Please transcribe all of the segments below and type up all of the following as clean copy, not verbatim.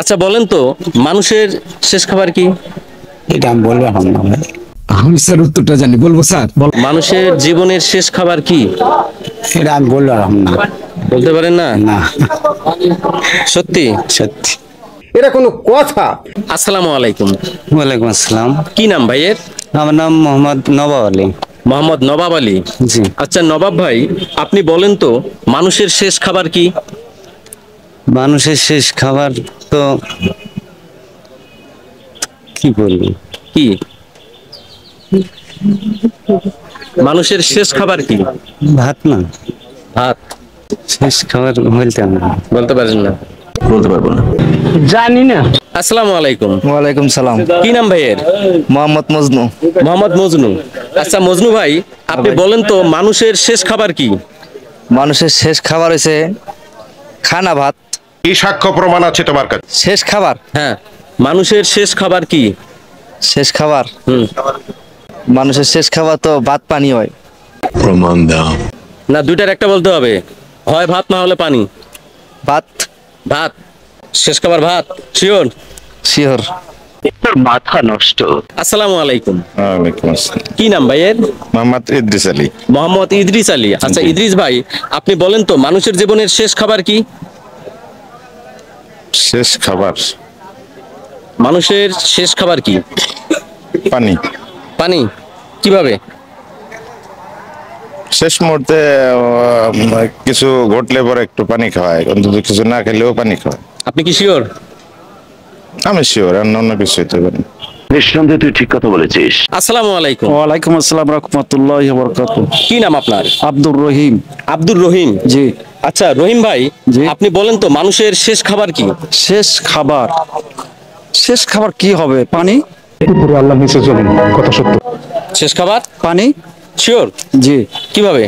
আচ্ছা বলেন তো, মানুষের শেষ খাবার কি? এটা আমি বলবো এখন না ভাই। আমি স্যার উত্তরটা জানি, বলবো স্যার? মানুষের জীবনের শেষ খাবার কি? এটা আমি বলবো এখন না। বলতে পারেন না? না, সত্যি? সত্যি। এটা কোনো কথা? আসসালামু আলাইকুম। ওয়ালাইকুম আসসালাম। কি নাম ভাইয়ের? আমার নাম মোহাম্মদ নবাব আলী। মোহাম্মদ নবাব আলী। জি। আচ্ছা নবাব ভাই, আপনি বলেন তো মানুষের শেষ খাবার কি? মানুষের শেষ খাবার তো কি বলবো? কি মানুষের শেষ খাবার কি? ভাত না? ভাত? শেষ খাবার বলতে না। বলতে পারেন না? বলতে পারবো না, জানি না। আসসালামু আলাইকুম। ওয়ালাইকুম সালাম। কি নাম ভাইয়ের? মোহাম্মদ মজনু। মোহাম্মদ মজনু। আচ্ছা মজনু ভাই, আপনি বলেন তো মানুষের শেষ খাবার কি? মানুষের শেষ খাবার হয়েছে খানা ভাত। কি সাক্ষ্য প্রমাণ আছে তোমার কাছে? শেষ খাবার, হ্যাঁ, মানুষের শেষ খাবার কি? শেষ খাবার, হুম। মানুষের শেষ খাবার তো ভাত পানি হয়। প্রমাণ দাও। না, দুইটার একটা বলতে হবে, হয় ভাত না হলে পানি। ভাত। ভাত শেষ খাবার, ভাত শিওর? শিওর। মাথা নষ্ট। আসসালামু আলাইকুম। ওয়ালাইকুম আসসালাম। কি নাম ভাইয়ের? মোহাম্মদ ইদ্রিস আলী। মোহাম্মদ ইদ্রিস আলী। আচ্ছা ইদ্রিস ভাই, আপনি বলেন তো মানুষের জীবনের শেষ খাবার কি? শেষ খাবার মানুষের শেষ খাবার কি? পানি। পানি? কিভাবে? শেষ মুহূর্তে কিছু ঘটলে পরে একটু পানি খাওয়ায়, অন্তত কিছু না খেলেও পানি খাওয়ায়। আপনি কি শিওর? আমি শিওর, অন্য কিছু হইতে পারে। নিঃসন্দেহে তুই ঠিক কথা বলেছিস। আসসালামু আলাইকুম। ওয়ালাইকুম আসসালাম রাহমাতুল্লাহি ওয়া বারাকাতুহু। কি নাম আপনার? আব্দুর রহিম। আব্দুর রহিম। জি। আচ্ছা রহিম ভাই, জি। আপনি বলেন তো মানুষের শেষ খাবার কি? শেষ খাবার, শেষ খাবার কি হবে? পানি। শেষ খাবার পানি। শিওর? জি। কিভাবে?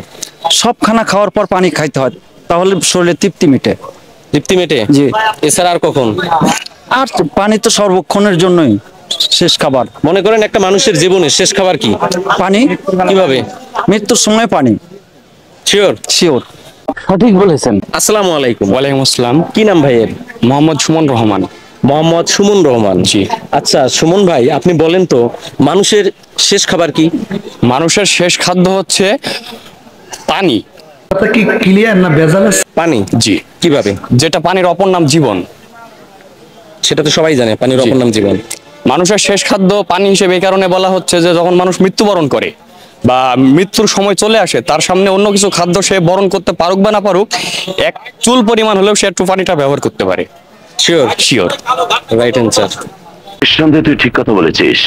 সব খানা খাওয়ার পর পানি খাইতে হয়, তাহলে শরীরে তৃপ্তি মেটে। তৃপ্তি মেটে? জি। এছাড়া আর কখন? আর পানি তো সর্বক্ষণের জন্যই শেষ খাবার। মনে করেন একটা মানুষের জীবনের শেষ খাবার কি? পানি। কিভাবে? মৃত্যুর সময় পানি। শিওর? শিওর। সঠিক বলেছেন। আসসালামু আলাইকুম। ওয়ালাইকুম আসসালাম। কি নাম ভাইয়ের? মোহাম্মদ সুমন রহমান। মোহাম্মদ সুমন রহমান। জি। আচ্ছা সুমন ভাই, আপনি বলেন তো মানুষের শেষ খাবার কি? মানুষের শেষ খাদ্য হচ্ছে পানি। পানি? জি। কিভাবে? যেটা পানির অপর নাম জীবন। সেটা তো সবাই জানে, পানির জি। অপর নাম জীবন। মানুষের শেষ খাদ্য পানি হিসেবে এই কারণে বলা হচ্ছে যে যখন মানুষ মৃত্যুবরণ করে বা মৃত্যুর সময় চলে আসে, তার সামনে অন্য কিছু খাদ্য সে বরণ করতে পারুক বা না পারুক, এক চুল পরিমাণ হলেও সে একটু পানিটা ব্যবহার করতে পারে। শিওর? শিওর। Right answer. নিঃসন্দেহে তুই ঠিক কথা বলেছিস।